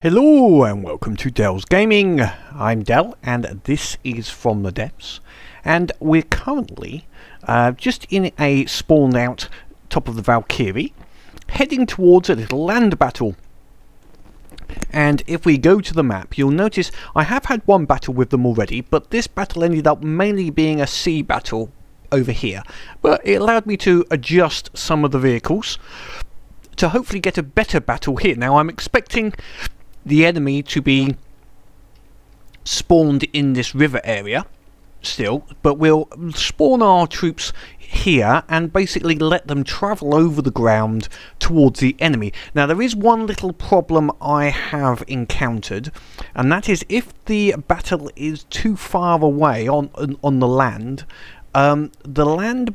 Hello and welcome to Dell's Gaming. I'm Dell and this is From the Depths, and we're currently just in a spawned out top of the Valkyrie, heading towards a little land battle. And if we go to the map, you'll notice I have had one battle with them already, but this battle ended up mainly being a sea battle over here. But it allowed me to adjust some of the vehicles to hopefully get a better battle here. Now I'm expecting the enemy to be spawned in this river area still, but we'll spawn our troops here and basically let them travel over the ground towards the enemy. Now there is one little problem I have encountered, and that is if the battle is too far away on the land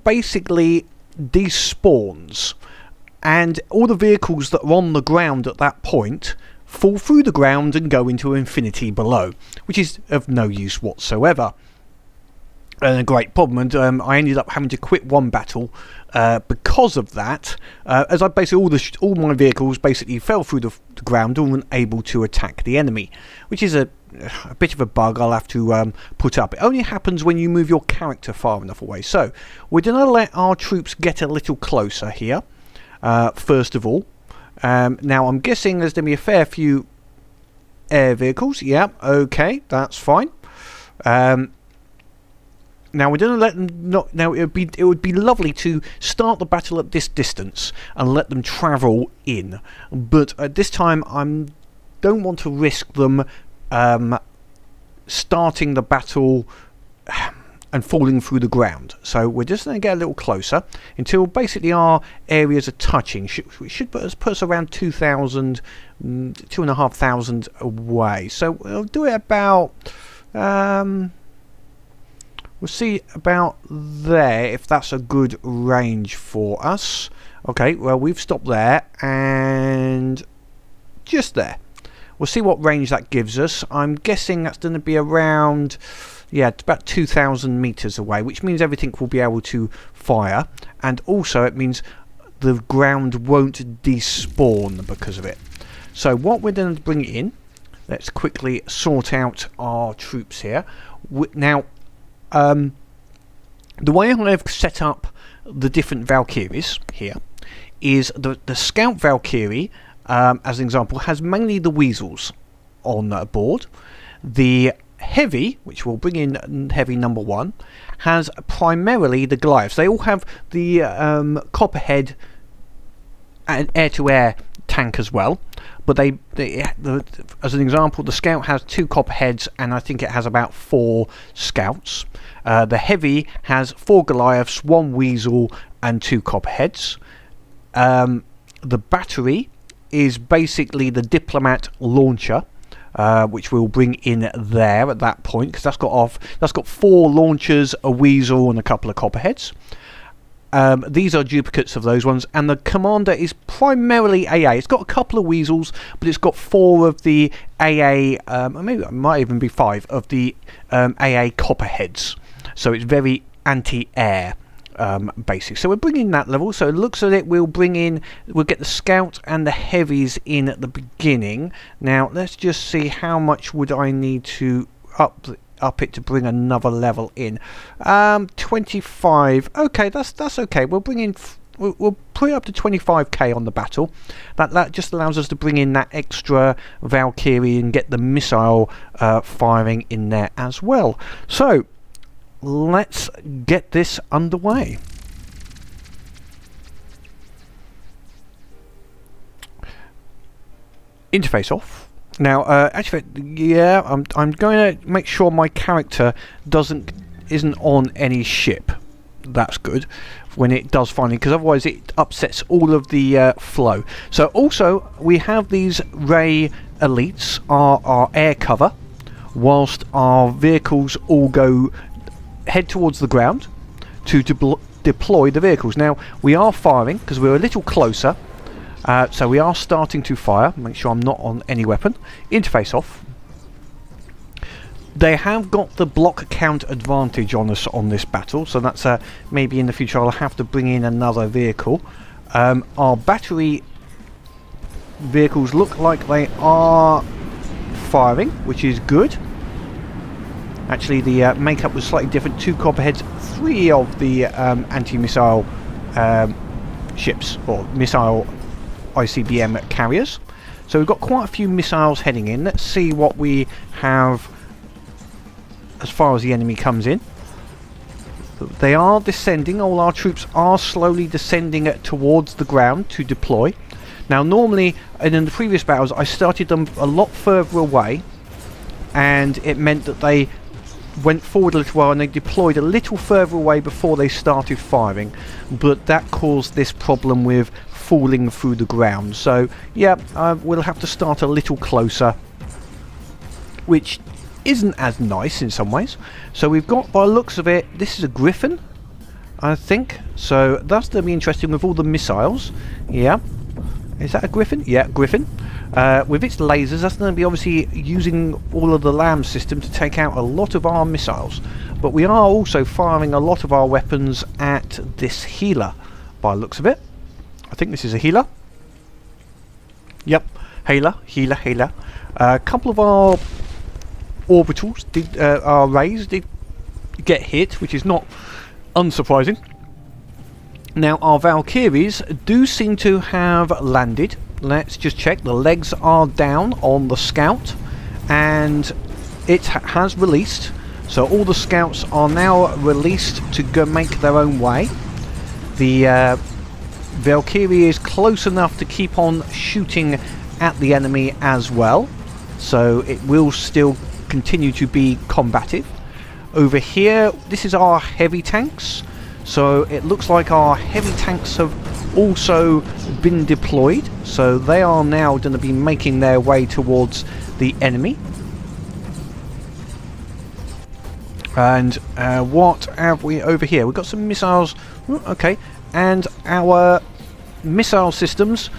basically despawns, and all the vehicles that are on the ground at that point fall through the ground and go into infinity below, which is of no use whatsoever. And a great problem, and I ended up having to quit one battle because of that, as I basically all my vehicles basically fell through the ground and weren't able to attack the enemy, which is a bit of a bug I'll have to put up. It only happens when you move your character far enough away. So we're going to let our troops get a little closer here, first of all. Now I'm guessing there's going to be a fair few air vehicles. Yeah, okay, that's fine. Now we're going to let them not. Now it would be lovely to start the battle at this distance and let them travel in, but at this time I don't want to risk them starting the battle and falling through the ground. So we're just going to get a little closer until basically our areas are touching. Which should put us around 2,000, 2,500 away. So we'll do it about, we'll see about there if that's a good range for us. Okay, well we've stopped there and just there. We'll see what range that gives us. I'm guessing that's going to be around, yeah, it's about 2,000 meters away, which means everything will be able to fire, and also it means the ground won't despawn because of it. So what we're going to bring in, let's quickly sort out our troops here. Now, the way I've set up the different Valkyries here is the Scout Valkyrie, as an example, has mainly the weasels on board. The Heavy, which we'll bring in Heavy number 1, has primarily the Goliaths. They all have the Copperhead and air-to-air tank as well, but as an example, the Scout has 2 Copperheads and I think it has about 4 Scouts. The Heavy has 4 Goliaths, 1 Weasel and 2 Copperheads. The Battery is basically the Diplomat launcher, which we'll bring in there at that point, because that's got 4 launchers, a Weasel and a couple of Copperheads. These are duplicates of those ones, and the Commander is primarily AA. It's got a couple of Weasels, but it's got 4 of the AA, maybe it might even be 5 of the AA Copperheads. So it's very anti-air. Basic. So we're bringing that level. So it looks at it, we'll get the Scout and the Heavies in at the beginning. Now let's just see how much would I need to up it to bring another level in. 25. Okay, that's okay. We'll bring in. We'll put it up to 25k on the battle. That just allows us to bring in that extra Valkyrie and get the missile firing in there as well. So let's get this underway. Interface off. Now, actually, yeah, I'm going to make sure my character isn't on any ship. That's good when it does finally, because otherwise it upsets all of the flow. So also we have these Ray Elites, our air cover, whilst our vehicles all head towards the ground to deploy the vehicles. Now we are firing because we're a little closer, so we are starting to fire. Make sure I'm not on any weapon. Interface off. They have got the block count advantage on us on this battle, so that's maybe in the future I'll have to bring in another vehicle. Our battery vehicles look like they are firing, which is good. Actually, the makeup was slightly different. 2 copperheads, 3 of the anti-missile ships, or missile ICBM carriers. So we've got quite a few missiles heading in. Let's see what we have as far as the enemy comes in. They are descending. All our troops are slowly descending towards the ground to deploy. Now normally, and in the previous battles, I started them a lot further away, and it meant that they went forward a little while and they deployed a little further away before they started firing, but that caused this problem with falling through the ground. So yeah, we'll have to start a little closer, which isn't as nice in some ways. So we've got, by the looks of it, this is a Griffin, I think, so that's going to be interesting with all the missiles. Yeah, is that a Griffin? Yeah, Griffin. With its lasers, that's going to be obviously using all of the LAM system to take out a lot of our missiles. But we are also firing a lot of our weapons at this healer, by the looks of it. I think this is a healer. Yep, healer. A couple of our orbitals, our rays did get hit, which is not unsurprising. Now our Valkyries do seem to have landed. Let's just check. The legs are down on the scout, and it has released. So all the scouts are now released to go make their own way. The Valkyrie is close enough to keep on shooting at the enemy as well, so it will still continue to be combative. Over here, this is our heavy tanks, so it looks like our heavy tanks have also been deployed, so they are now going to be making their way towards the enemy. And what have we over here? We've got some missiles. Okay, and our missile systems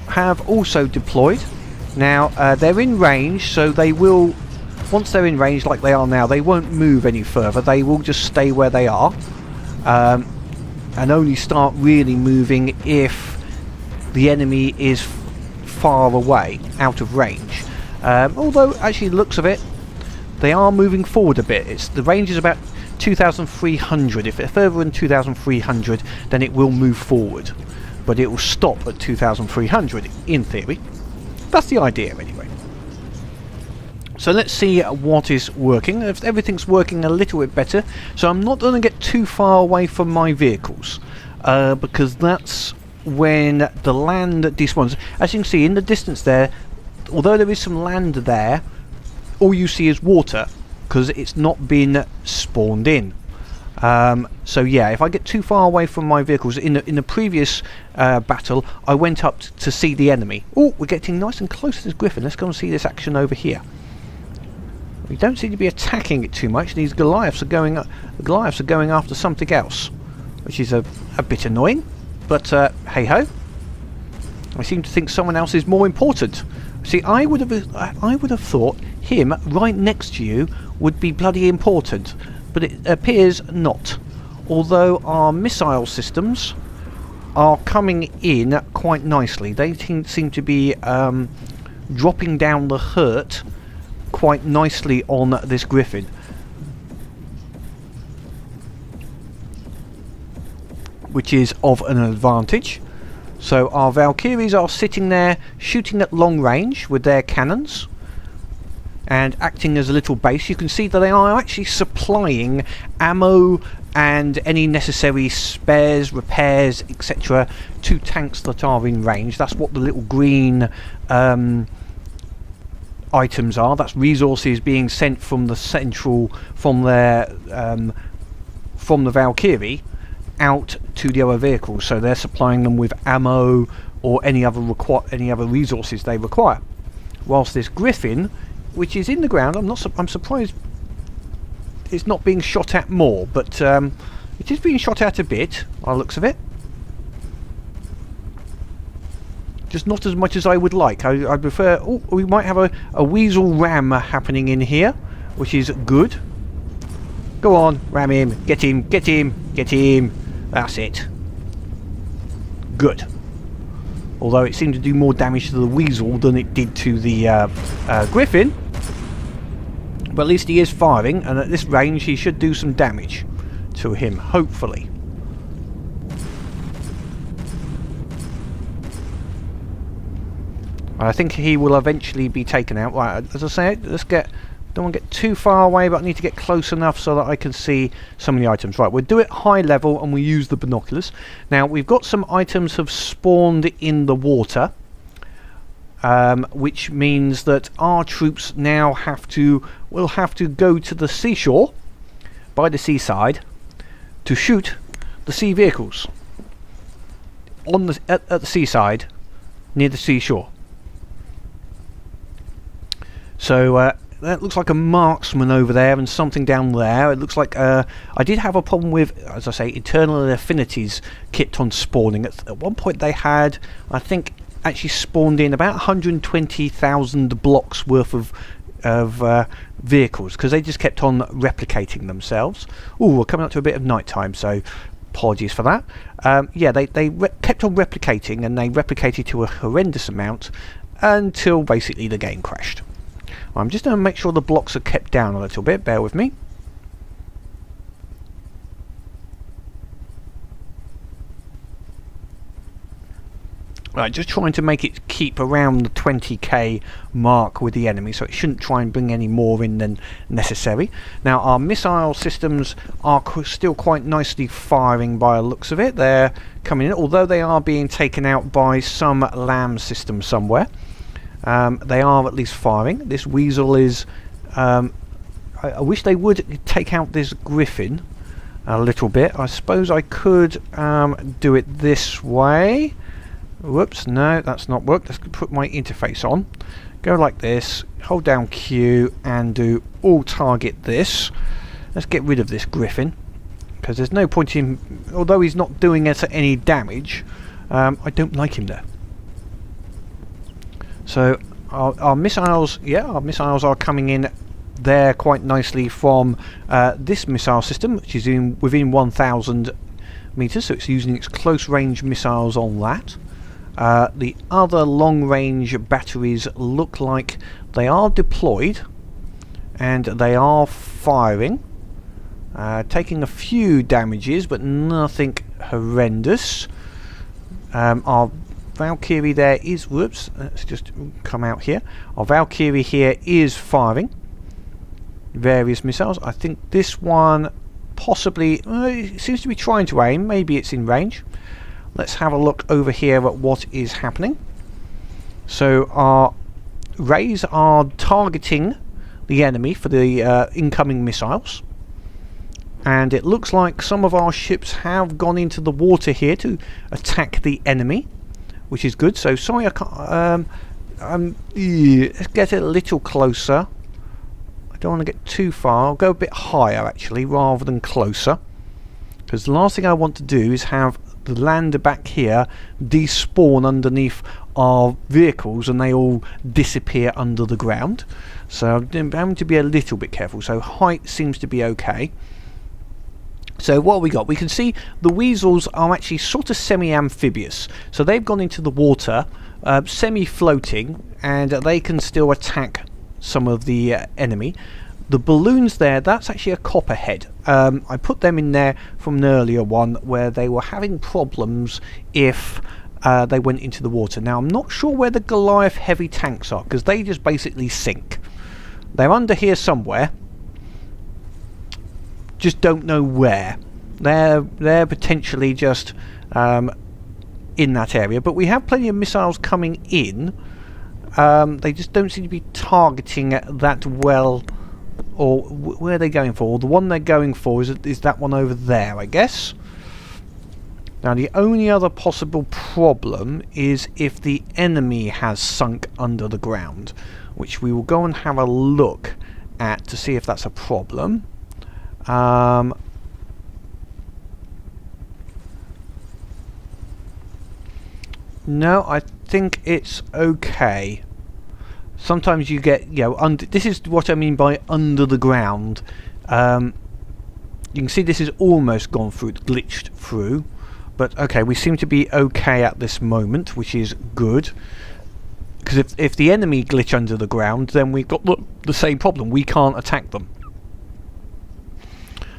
have also deployed. Now they're in range, so they will, once they're in range like they are now, they won't move any further. They will just stay where they are, and only start really moving if the enemy is far away, out of range. Although actually, the looks of it, they are moving forward a bit. The range is about 2,300. If they're further than 2,300, then it will move forward, but it will stop at 2,300 in theory. That's the idea anyway. So let's see what is working. If everything's working a little bit better, so I'm not going to get too far away from my vehicles, because that's when the land despawns. As you can see in the distance there, although there is some land there, all you see is water because it's not been spawned in. So yeah, if I get too far away from my vehicles, in the previous battle, I went up to see the enemy. Oh, we're getting nice and close to this Griffin. Let's go and see this action over here. We don't seem to be attacking it too much. These Goliaths are going after something else, which is a bit annoying. But hey ho, I seem to think someone else is more important. See, I would have thought him right next to you would be bloody important, but it appears not. Although our missile systems are coming in quite nicely. They seem to be dropping down the hurt quite nicely on this Griffin. Which is of an advantage. So our Valkyries are sitting there shooting at long range with their cannons and acting as a little base. You can see that they are actually supplying ammo and any necessary spares, repairs, etc. to tanks that are in range. That's what the little green items are. That's resources being sent from the central, from their from the Valkyrie out to the other vehicles, so they're supplying them with ammo or any other resources they require. Whilst this Griffin, which is in the ground, I'm surprised it's not being shot at more, but it is being shot at a bit by the looks of it. Just not as much as I would like. I prefer. Oh, we might have a weasel ram happening in here, which is good. Go on, ram him, get him, get him, get him. That's it. Good. although it seemed to do more damage to the Weasel than it did to the Griffin. But at least he is firing, and at this range he should do some damage to him, hopefully. I think he will eventually be taken out. Right, as I say, don't want to get too far away, but I need to get close enough so that I can see some of the items. Right, we'll do it high level and we use the binoculars. Now, we've got some items have spawned in the water, which means that our troops now will have to go to the seashore, by the seaside, to shoot the sea vehicles at the seaside, near the seashore. So that looks like a marksman over there and something down there. It looks like I did have a problem with, as I say, Eternal Affinities kept on spawning. At one point they had, I think, actually spawned in about 120,000 blocks worth of vehicles, because they just kept on replicating themselves. Ooh, we're coming up to a bit of night time, so apologies for that. Yeah, they kept on replicating, and they replicated to a horrendous amount until basically the game crashed. I'm just going to make sure the blocks are kept down a little bit, bear with me. Right, just trying to make it keep around the 20k mark with the enemy, so it shouldn't try and bring any more in than necessary. Now, our missile systems are still quite nicely firing by the looks of it. They're coming in, although they are being taken out by some LAM system somewhere. They are at least firing. This Weasel is... I wish they would take out this Griffin a little bit. I suppose I could do it this way. Whoops, no, that's not worked. Let's put my interface on. Go like this, hold down Q and do all target this. Let's get rid of this Griffin, because there's no point in... Although he's not doing us any damage, I don't like him there. So our missiles, yeah, our missiles are coming in there quite nicely from this missile system, which is within 1,000 meters, so it's using its close range missiles on that. The other long range batteries look like they are deployed and they are firing, taking a few damages but nothing horrendous. Our Valkyrie there is, whoops, let's just come out here. Our Valkyrie here is firing various missiles. I think this one possibly, it seems to be trying to aim, maybe it's in range. Let's have a look over here at what is happening. So our rays are targeting the enemy for the incoming missiles. And it looks like some of our ships have gone into the water here to attack the enemy, which is good. So sorry, I can't... let's get it a little closer. I don't want to get too far. I'll go a bit higher actually, rather than closer. Because the last thing I want to do is have the lander back here despawn underneath our vehicles and they all disappear under the ground. So I'm having to be a little bit careful. So height seems to be okay. So what have we got? We can see the Weasels are actually sort of semi-amphibious. So they've gone into the water, semi-floating, and they can still attack some of the enemy. The balloons there, that's actually a copperhead. I put them in there from an earlier one where they were having problems if they went into the water. Now I'm not sure where the Goliath heavy tanks are, because they just basically sink. They're under here somewhere. Just don't know where. They're potentially just in that area. But we have plenty of missiles coming in. They just don't seem to be targeting that well. Or where are they going for? The one they're going for is that one over there, I guess. Now the only other possible problem is if the enemy has sunk under the ground, which we will go and have a look at to see if that's a problem. No, I think it's okay. Sometimes you get, you know, this is what I mean by under the ground. You can see this is almost gone through, glitched through, But okay, we seem to be okay at this moment, which is good. Because if the enemy glitch under the ground, then we've got the same problem. We can't attack them.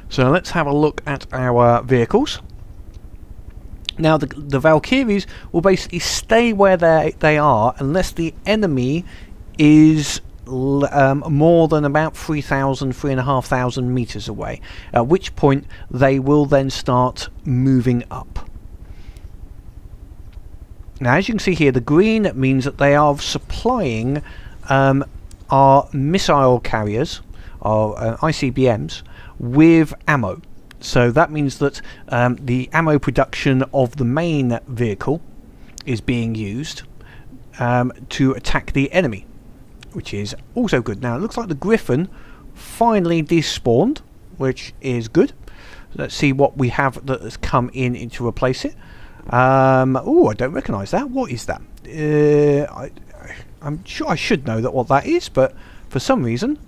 So let's have a look at our vehicles. Now the Valkyries will basically stay where they are unless the enemy is more than about 3,500 meters away, at which point they will then start moving up. Now, as you can see here, the green means that they are supplying our missile carriers, our ICBMs, with ammo. So that means that the ammo production of the main vehicle is being used to attack the enemy, which is also good. Now, it looks like the Griffin finally despawned, which is good. Let's see what we have that has come in to replace it. Oh, I don't recognise that. What is that? I'm sure I should know what that is, but for some reason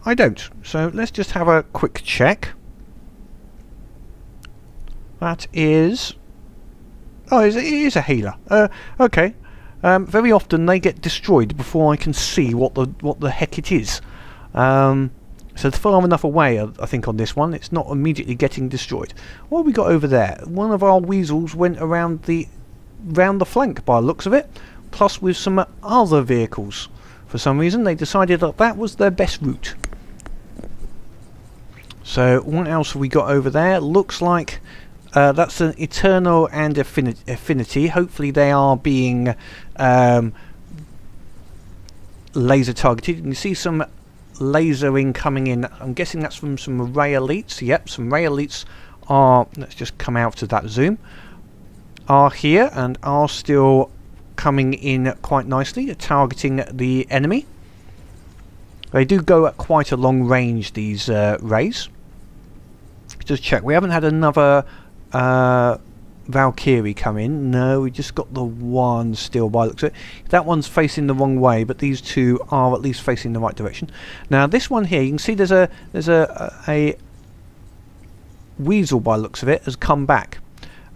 I don't. So let's just have a quick check. That is... oh, it is a healer. Okay. Very often they get destroyed before I can see what the heck it is. So it's far enough away, I think, on this one. It's not immediately getting destroyed. What have we got over there? One of our weasels went around the flank by the looks of it, plus with some other vehicles. For some reason, they decided that that was their best route. So what else have we got over there? Looks like that's an Eternal and Affinity. Hopefully they are being laser targeted. You can see some lasering coming in. I'm guessing that's from some Ray Elites. Yep, some Ray Elites are, let's just come out to that zoom, are here and are still coming in quite nicely, targeting the enemy. They do go at quite a long range, these rays. Just check, we haven't had another Valkyrie come in. No, we just got the one still by the looks of it. That one's facing the wrong way, but these two are at least facing the right direction. Now this one here, you can see there's a weasel by the looks of it has come back.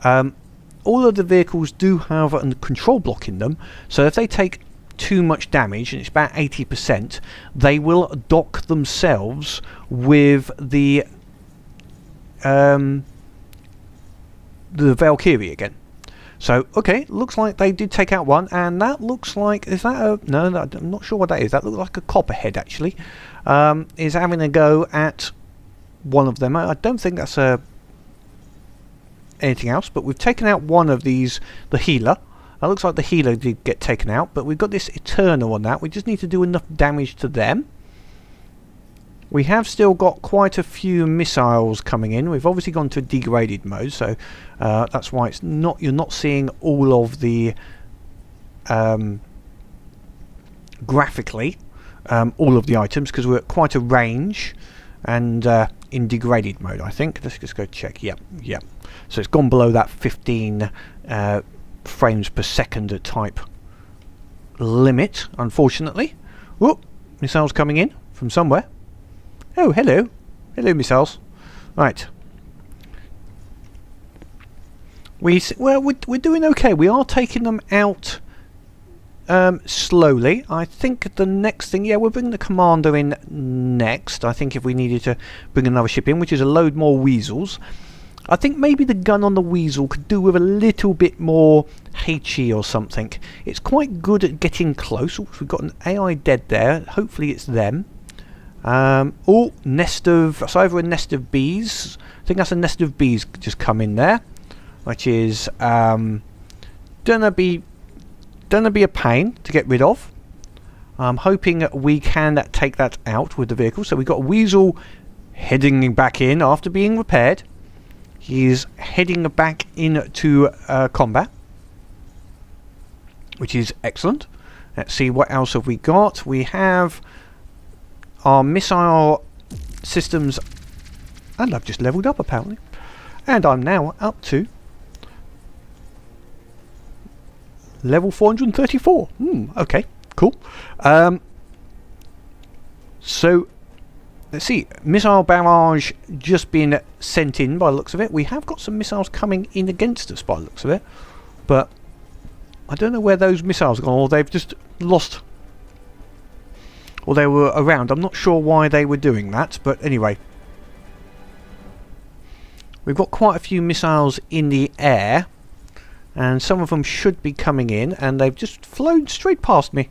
All of the vehicles do have a control block in them, so if they take too much damage, and it's about 80%, they will dock themselves with the Valkyrie again. So okay, looks like they did take out one, and that looks like, is that a, no, I'm not sure what that is. That looks like a copperhead actually. Is having a go at one of them. I don't think that's anything else, but we've taken out one of these, the healer. It looks like the healer did get taken out, but we've got this Eternal on that. We just need to do enough damage to them. We have still got quite a few missiles coming in. We've obviously gone to degraded mode, so that's why it's not, you're not seeing all of the graphically all of the items, because we're at quite a range and in degraded mode, I think. Let's just go check. Yep. So it's gone below that 15 frames per second type limit, unfortunately. Whoop, missiles coming in from somewhere. Oh, hello. Hello, missiles. Right. Well, we're doing okay. We are taking them out slowly. I think the next thing, yeah, we'll bring the commander in next. I think if we needed to bring another ship in, which is a load more weasels. I think maybe the gun on the weasel could do with a little bit more HE or something. It's quite good at getting close. Ooh, we've got an AI dead there. Hopefully it's them. Oh, nest of, it's either a nest of bees. I think that's a nest of bees just come in there, which is gonna be a pain to get rid of. I'm hoping we can take that out with the vehicle. So we've got a weasel heading back in after being repaired. He's heading back into combat, which is excellent. Let's see, what else have we got? We have our missile systems, and I've just leveled up apparently, and I'm now up to level 434. Okay, cool. So let's see, missile barrage just been sent in by the looks of it. We have got some missiles coming in against us by the looks of it, but I don't know where those missiles are gone, or they've just lost, or they were around. I'm not sure why they were doing that, but anyway. We've got quite a few missiles in the air, and some of them should be coming in, and they've just flown straight past me.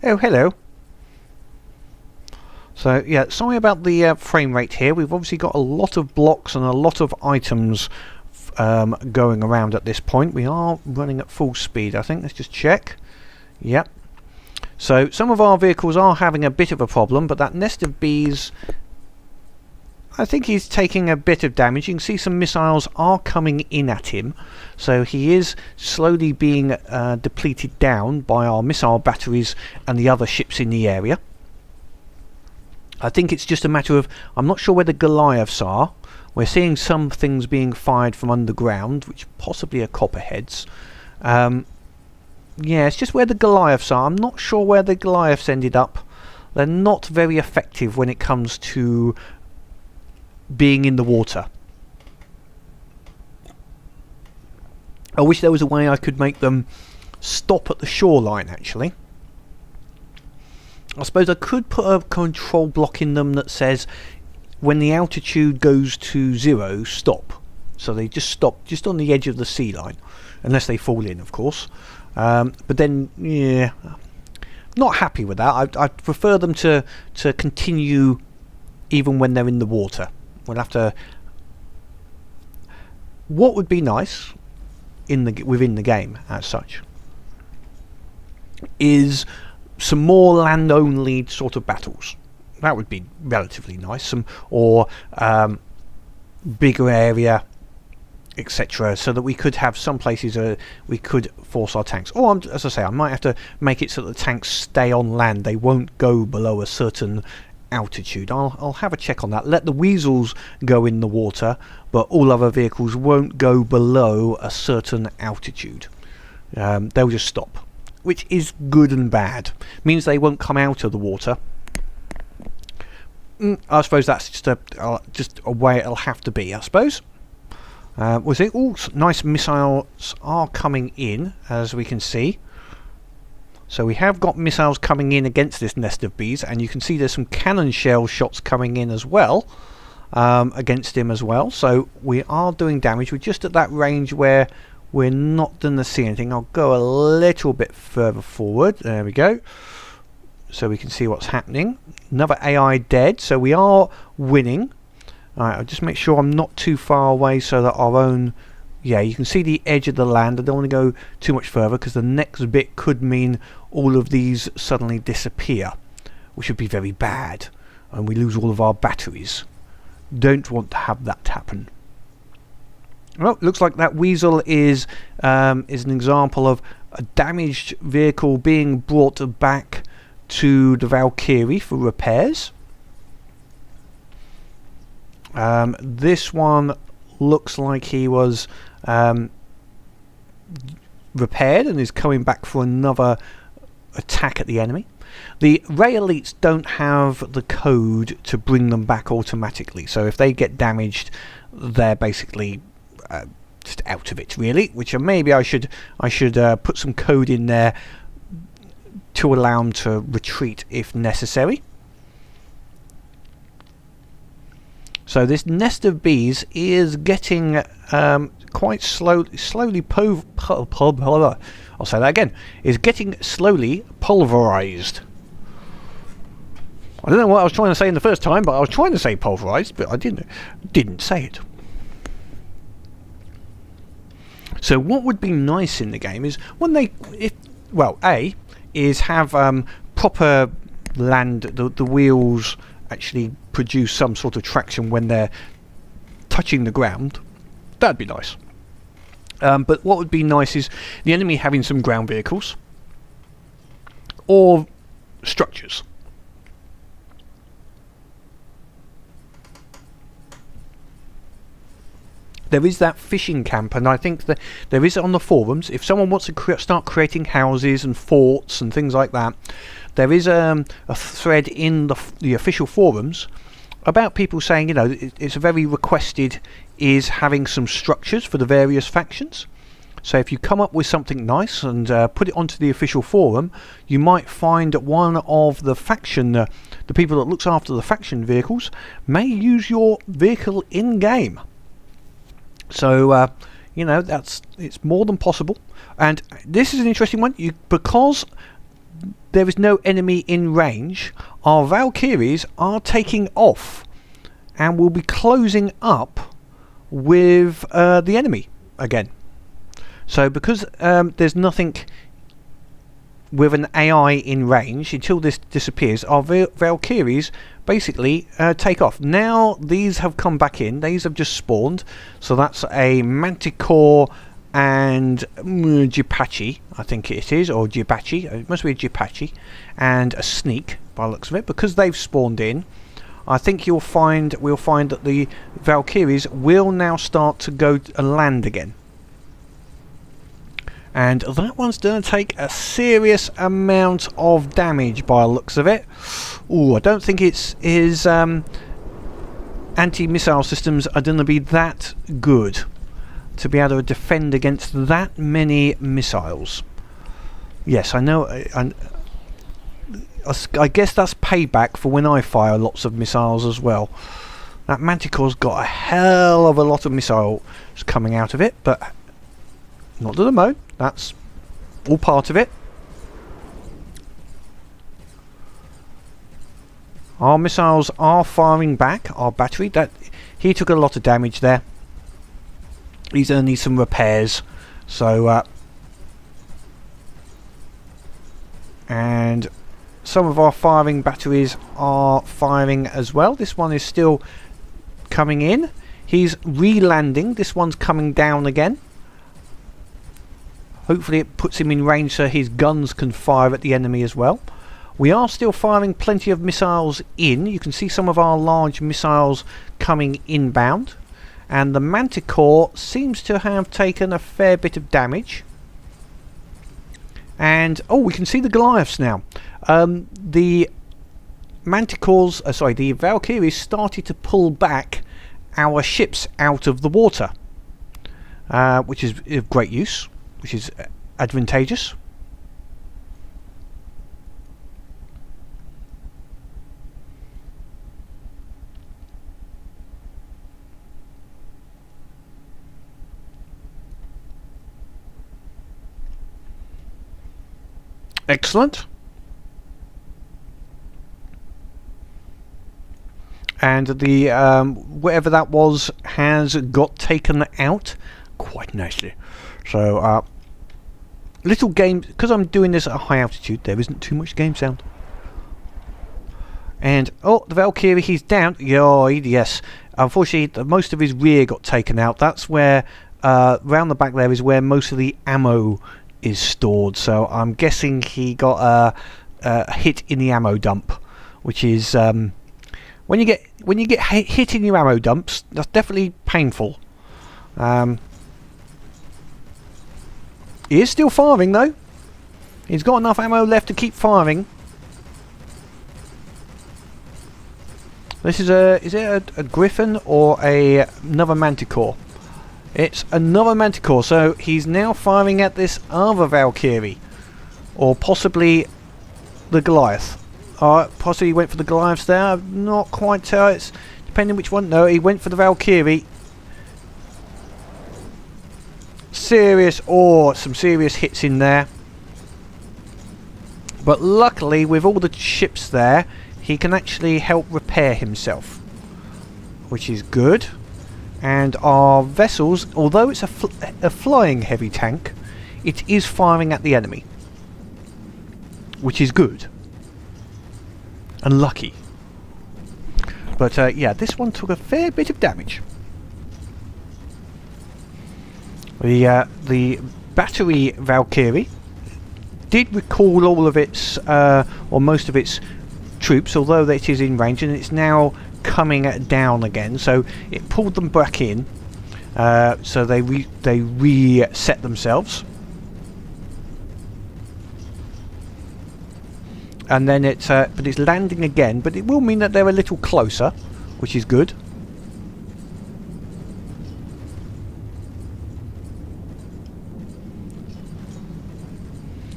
Oh, hello. So, yeah, sorry about the frame rate here. We've obviously got a lot of blocks and a lot of items going around at this point. We are running at full speed, I think. Let's just check. Yep. So, some of our vehicles are having a bit of a problem, but that nest of bees, I think he's taking a bit of damage. You can see some missiles are coming in at him, so he is slowly being depleted down by our missile batteries and the other ships in the area. I think it's just a matter of, I'm not sure where the Goliaths are. We're seeing some things being fired from underground, which possibly are copperheads. Yeah, it's just where the Goliaths are. I'm not sure where the Goliaths ended up. They're not very effective when it comes to being in the water. I wish there was a way I could make them stop at the shoreline, actually. I suppose I could put a control block in them that says when the altitude goes to 0, stop. So they just stop just on the edge of the sea line, unless they fall in, of course. But then, yeah, not happy with that. I prefer them to continue even when they're in the water. We'll have to. What would be nice within the game, as such, is some more land-only sort of battles. That would be relatively nice. Or bigger area, etc., so that we could have some places we could force our tanks. Or, as I say, I might have to make it so that the tanks stay on land. They won't go below a certain altitude. I'll have a check on that. Let the weasels go in the water, but all other vehicles won't go below a certain altitude. They'll just stop, which is good and bad. Means they won't come out of the water. I suppose that's just a way it'll have to be, I suppose. We'll see. All nice missiles are coming in, as we can see. So we have got missiles coming in against this nest of bees, and you can see there's some cannon shell shots coming in as well, against him as well. So we are doing damage. We're just at that range where we're not going to see anything. I'll go a little bit further forward. There we go. So we can see what's happening. Another AI dead, so we are winning. Alright, I'll just make sure I'm not too far away so that our own... Yeah, you can see the edge of the land. I don't want to go too much further because the next bit could mean all of these suddenly disappear, which would be very bad, and we lose all of our batteries. Don't want to have that happen. Well, looks like that weasel is an example of a damaged vehicle being brought back to the Valkyrie for repairs. This one looks like he was repaired and is coming back for another attack at the enemy. The Ray Elites don't have the code to bring them back automatically, so if they get damaged, they're basically just out of it, really. Which maybe I should put some code in there to allow them to retreat if necessary. So this nest of bees is getting quite slowly I'll say that again. Is getting slowly pulverized. I don't know what I was trying to say in the first time, but I was trying to say pulverized, but I didn't say it. So what would be nice in the game is when they, is have proper land. The wheels actually produce some sort of traction when they're touching the ground. That'd be nice. But what would be nice is the enemy having some ground vehicles or structures. There is that fishing camp, and I think that there is on the forums. If someone wants to start creating houses and forts and things like that, there is a thread in the official forums about people saying, you know, it's very requested is having some structures for the various factions. So if you come up with something nice and put it onto the official forum, you might find one of the faction, the people that looks after the faction vehicles, may use your vehicle in game. So you know, it's more than possible. And this is an interesting one, because there is no enemy in range. Our Valkyries are taking off and will be closing up with the enemy again. So because there's nothing with an AI in range until this disappears, our Valkyries basically take off. Now these have come back in, these have just spawned, so that's a Manticore and Jipachi, I think it is, or Jipachi, it must be a Jipachi, and a Sneak by the looks of it. Because they've spawned in, I think we'll find that the Valkyries will now start to go and land again. And that one's going to take a serious amount of damage by the looks of it. Ooh, I don't think his anti-missile systems are going to be that good to be able to defend against that many missiles. Yes, I know. I guess that's payback for when I fire lots of missiles as well. That Manticore's got a hell of a lot of missiles coming out of it, but not to the moment. That's all part of it. Our missiles are firing back. Our battery, he took a lot of damage there. He's going to need some repairs. So and some of our firing batteries are firing as well. This one is still coming in. He's re-landing. This one's coming down again. Hopefully it puts him in range so his guns can fire at the enemy as well. We are still firing plenty of missiles in. You can see some of our large missiles coming inbound. And the Manticore seems to have taken a fair bit of damage. And, oh, we can see the Goliaths now. The Manticores, the Valkyries started to pull back our ships out of the water. Which is of great use. Which is advantageous. Excellent. And the whatever that was has got taken out quite nicely. So little game, because I'm doing this at a high altitude, there isn't too much game sound. And oh, the Valkyrie, he's down. Oh, yes. Unfortunately, most of his rear got taken out. That's where round the back there is where most of the ammo is stored. So I'm guessing he got a hit in the ammo dump, which is when you get hit in your ammo dumps, that's definitely painful. He is still firing though. He's got enough ammo left to keep firing. This is it a Griffin or another Manticore? It's another Manticore, so he's now firing at this other Valkyrie. Or possibly the Goliath. Possibly he went for the Goliaths there. I'm not quite sure. It's depending which one. No, he went for the Valkyrie. Some serious hits in there. But luckily, with all the ships there, he can actually help repair himself, which is good. And our vessels, although it's a flying heavy tank, it is firing at the enemy, which is good and lucky. But yeah, this one took a fair bit of damage. The battery Valkyrie did recall all of its, or most of its troops, although it is in range, and it's now coming down again. So it pulled them back in, so they reset themselves, and then but it's landing again. But it will mean that they're a little closer, which is good.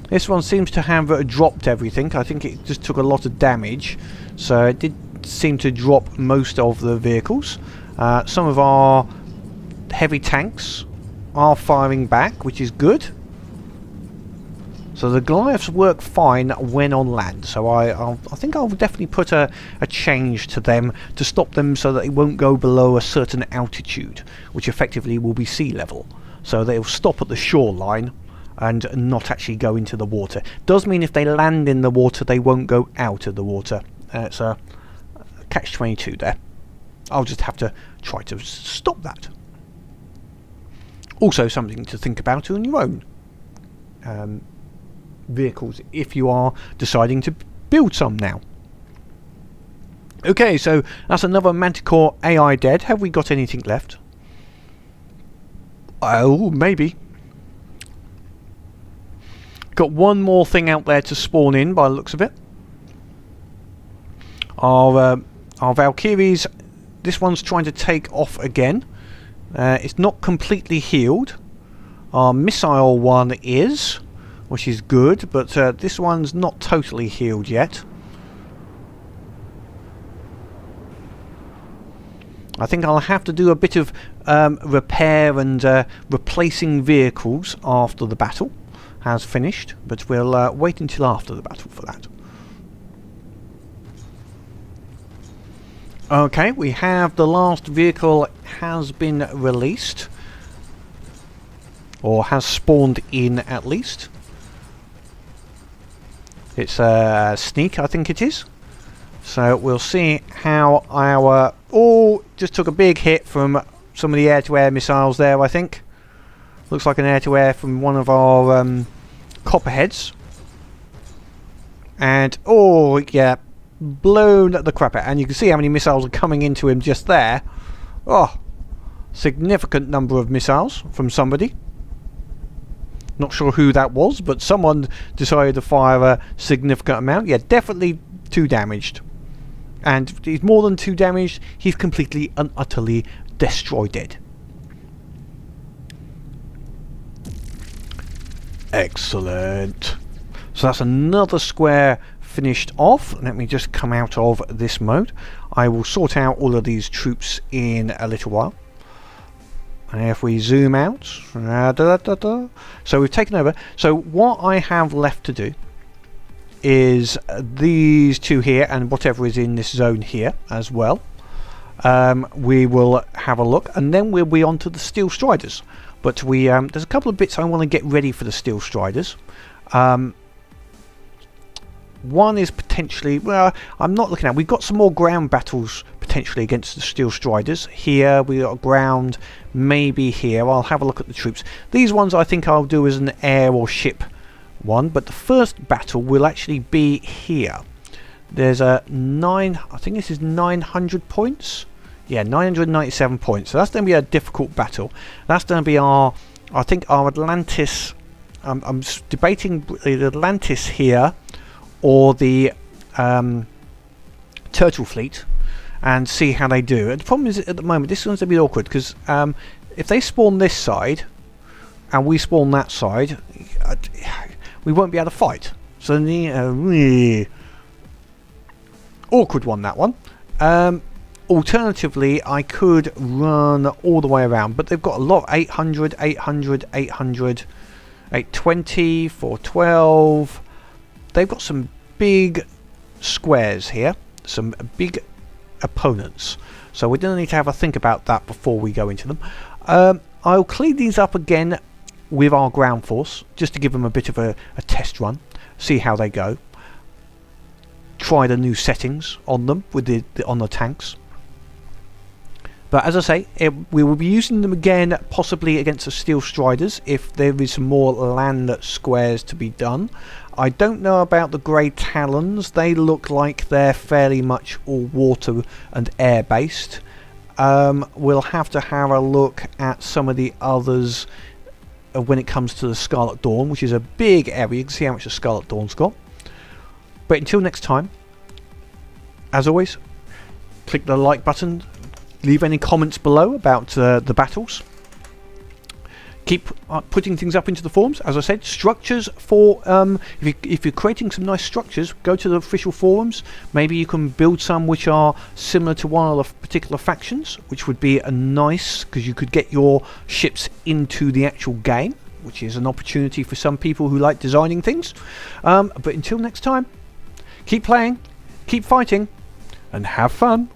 This one seems to have dropped everything. I think it just took a lot of damage, so it did seem to drop most of the vehicles. Some of our heavy tanks are firing back, which is good. So the Goliaths work fine when on land, so I think I'll definitely put a change to them to stop them so that they won't go below a certain altitude, which effectively will be sea level. So they'll stop at the shoreline and not actually go into the water. Does mean if they land in the water, they won't go out of the water. It's a catch-22 there. I'll just have to try to stop that. Also something to think about on your own vehicles if you are deciding to build some now. Okay, so that's another Manticore AI dead. Have we got anything left? Oh, maybe. Got one more thing out there to spawn in by the looks of it. Our Valkyries, this one's trying to take off again. It's not completely healed. Our missile one is, which is good, but this one's not totally healed yet. I think I'll have to do a bit of repair and replacing vehicles after the battle has finished, but we'll wait until after the battle for that. Okay, we have the last vehicle has been released, or has spawned in at least. It's a sneak, I think it is. So we'll see how our... Oh, just took a big hit from some of the air-to-air missiles there, I think. Looks like an air-to-air from one of our copperheads. And, oh, yeah, blown the crap out. And you can see how many missiles are coming into him just there. Oh, significant number of missiles from somebody. Not sure who that was, but someone decided to fire a significant amount. Yeah, definitely 2 damaged. And he's more than 2 damaged. He's completely and utterly destroyed. Excellent. So that's another square finished off. Let me just come out of this mode. I will sort out all of these troops in a little while. And if we zoom out, so we've taken over. So what I have left to do is these 2 here and whatever is in this zone here as well. We will have a look, and then we'll be on to the Steel Striders. But we there's a couple of bits I want to get ready for the Steel Striders. One is potentially, well, I'm not looking at. We've got some more ground battles potentially against the Steel Striders. Here we got ground, maybe here. I'll have a look at the troops. These ones I think I'll do as an air or ship one, but the first battle will actually be here. There's a 9, I think this is 900 points. Yeah, 997 points. So that's going to be a difficult battle. That's going to be our, I think our Atlantis. I'm debating the Atlantis here or the Turtle Fleet and see how they do. And the problem is at the moment this one's going to be awkward because if they spawn this side and we spawn that side, we won't be able to fight. So really awkward one, that one. Alternatively, I could run all the way around, but they've got a lot. 800, 800, 800, 820, 412. They've got some big squares here, some big opponents. So we're going to need to have a think about that before we go into them. I'll clean these up again with our ground force, just to give them a bit of a test run, see how they go. Try the new settings on them with on the tanks. But as I say, we will be using them again, possibly against the Steel Striders, if there is some more land squares to be done. I don't know about the Grey Talons. They look like they're fairly much all water and air based. We'll have to have a look at some of the others when it comes to the Scarlet Dawn, which is a big area. You can see how much the Scarlet Dawn's got. But until next time, as always, please click the like button. Leave any comments below about the battles. Keep putting things up into the forums. As I said, structures for if you're creating some nice structures, go to the official forums. Maybe you can build some which are similar to one of the particular factions, which would be a nice, because you could get your ships into the actual game, which is an opportunity for some people who like designing things. But until next time, keep playing, keep fighting, and have fun.